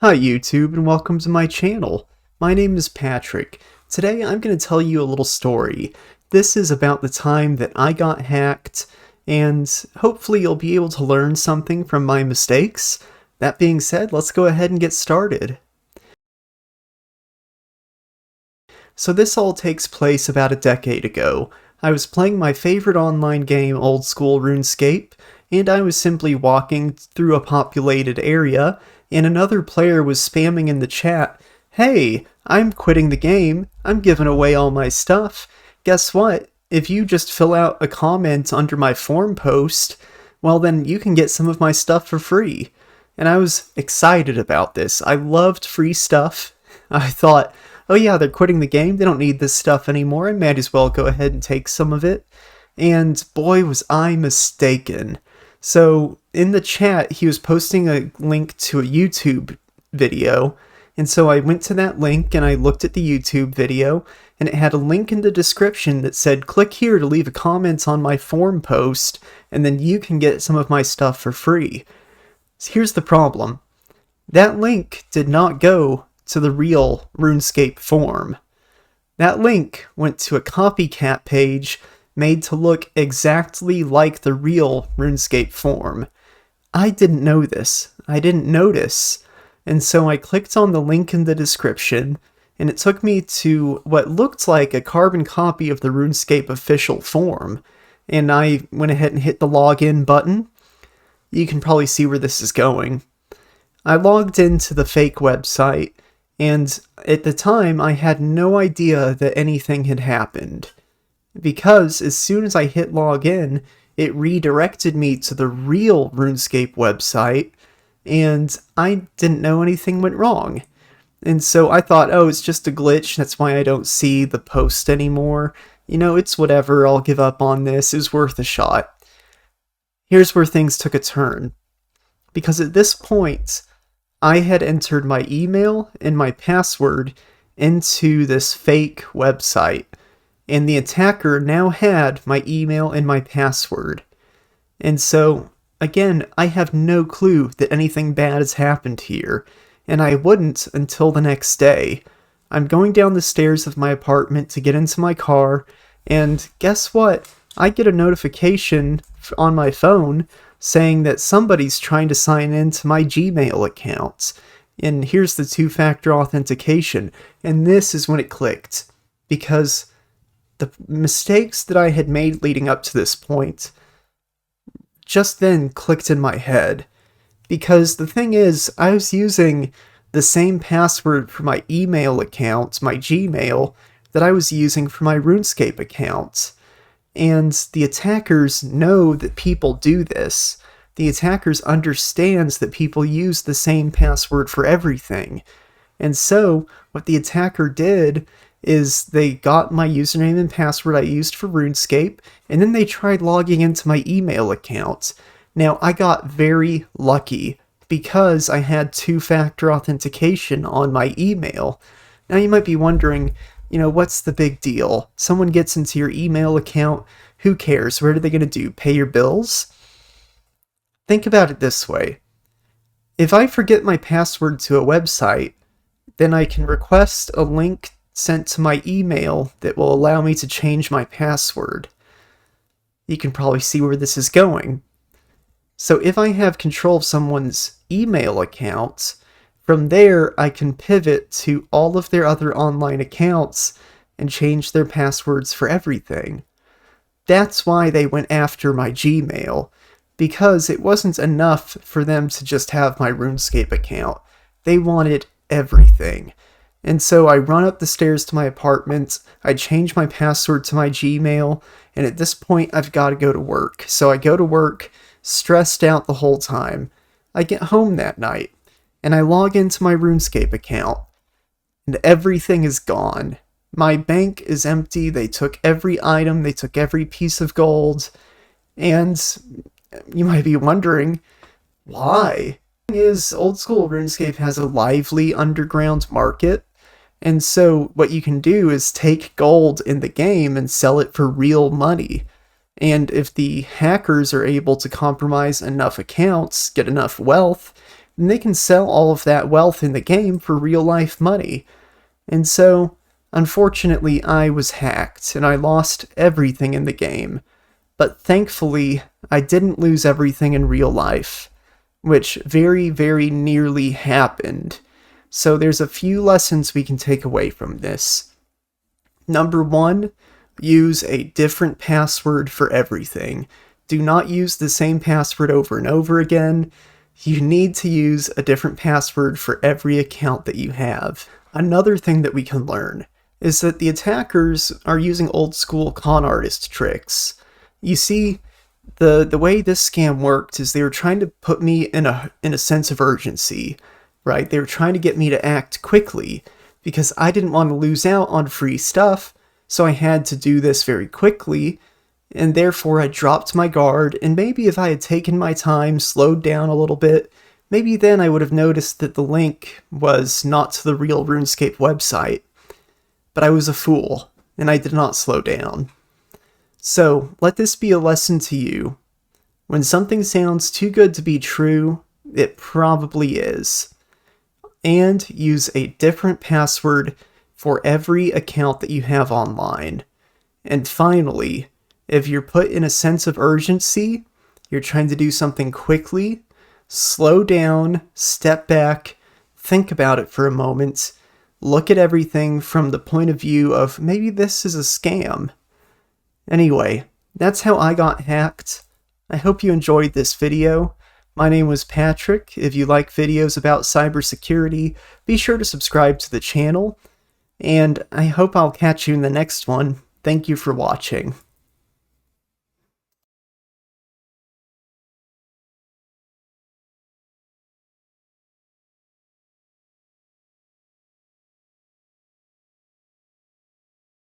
Hi YouTube and welcome to my channel. My name is Patrick. Today I'm going to tell you a little story. This is about the time that I got hacked, and hopefully you'll be able to learn something from my mistakes. That being said, let's go ahead and get started. So this all takes place about a decade ago. I was playing my favorite online game, Old School RuneScape, and I was simply walking through a populated area, and another player was spamming in the chat, "Hey, I'm quitting the game, I'm giving away all my stuff. Guess what? If you just fill out a comment under my forum post, well then you can get some of my stuff for free." And I was excited about this. I loved free stuff. I thought, oh yeah, they're quitting the game, they don't need this stuff anymore, I might as well go ahead and take some of it. And boy was I mistaken. So in the chat, he was posting a link to a YouTube video, and so I went to that link and I looked at the YouTube video, and it had a link in the description that said, "Click here to leave a comment on my forum post, and then you can get some of my stuff for free." So here's the problem. That link did not go to the real RuneScape forum. That link went to a copycat page made to look exactly like the real RuneScape forum. I didn't know this. I didn't notice. And so I clicked on the link in the description, and it took me to what looked like a carbon copy of the RuneScape official forum. And I went ahead and hit the login button. You can probably see where this is going. I logged into the fake website, and at the time I had no idea that anything had happened, because as soon as I hit login, it redirected me to the real RuneScape website, and I didn't know anything went wrong. And so I thought, oh, it's just a glitch, that's why I don't see the post anymore. You know, it's whatever, I'll give up on this, it was worth a shot. Here's where things took a turn, because at this point, I had entered my email and my password into this fake website, and the attacker now had my email and my password. And so, again, I have no clue that anything bad has happened here, and I wouldn't until the next day. I'm going down the stairs of my apartment to get into my car, and guess what? I get a notification on my phone saying that somebody's trying to sign into my Gmail account. And here's the two-factor authentication, and this is when it clicked, because the mistakes that I had made leading up to this point just then clicked in my head. Because the thing is, I was using the same password for my email account, my Gmail, that I was using for my RuneScape account. And the attackers know that people do this. The attackers understands that people use the same password for everything. And so, what the attacker did is they got my username and password I used for RuneScape, and then they tried logging into my email account. Now, I got very lucky because I had two-factor authentication on my email. Now, you might be wondering, you know, what's the big deal? Someone gets into your email account, who cares? What are they going to do? Pay your bills? Think about it this way. If I forget my password to a website, then I can request a link sent to my email that will allow me to change my password. You can probably see where this is going. So if I have control of someone's email account, from there I can pivot to all of their other online accounts and change their passwords for everything. That's why they went after my Gmail, because it wasn't enough for them to just have my RuneScape account. They wanted everything. And so I run up the stairs to my apartment, I change my password to my Gmail, and at this point I've got to go to work. So I go to work, stressed out the whole time. I get home that night, and I log into my RuneScape account, and everything is gone. My bank is empty, they took every item, they took every piece of gold, and you might be wondering, why? The thing is, Old School RuneScape has a lively underground market, and so what you can do is take gold in the game and sell it for real money. And if the hackers are able to compromise enough accounts, get enough wealth, and they can sell all of that wealth in the game for real life money. And so, unfortunately, I was hacked, and I lost everything in the game. But thankfully, I didn't lose everything in real life, which very, very nearly happened. So there's a few lessons we can take away from this. Number one, use a different password for everything. Do not use the same password over and over again. You need to use a different password for every account that you have. Another thing that we can learn is that the attackers are using old school con artist tricks. You see, the way this scam worked is they were trying to put me in a sense of urgency, right? They were trying to get me to act quickly because I didn't want to lose out on free stuff, so I had to do this very quickly, and therefore I dropped my guard, and maybe if I had taken my time, slowed down a little bit, maybe then I would have noticed that the link was not to the real RuneScape website. But I was a fool, and I did not slow down. So, let this be a lesson to you. When something sounds too good to be true, it probably is. And use a different password for every account that you have online. And finally, if you're put in a sense of urgency, you're trying to do something quickly, slow down, step back, think about it for a moment, look at everything from the point of view of maybe this is a scam. Anyway, that's how I got hacked. I hope you enjoyed this video. My name was Patrick. If you like videos about cybersecurity, be sure to subscribe to the channel. And I hope I'll catch you in the next one. Thank you for watching.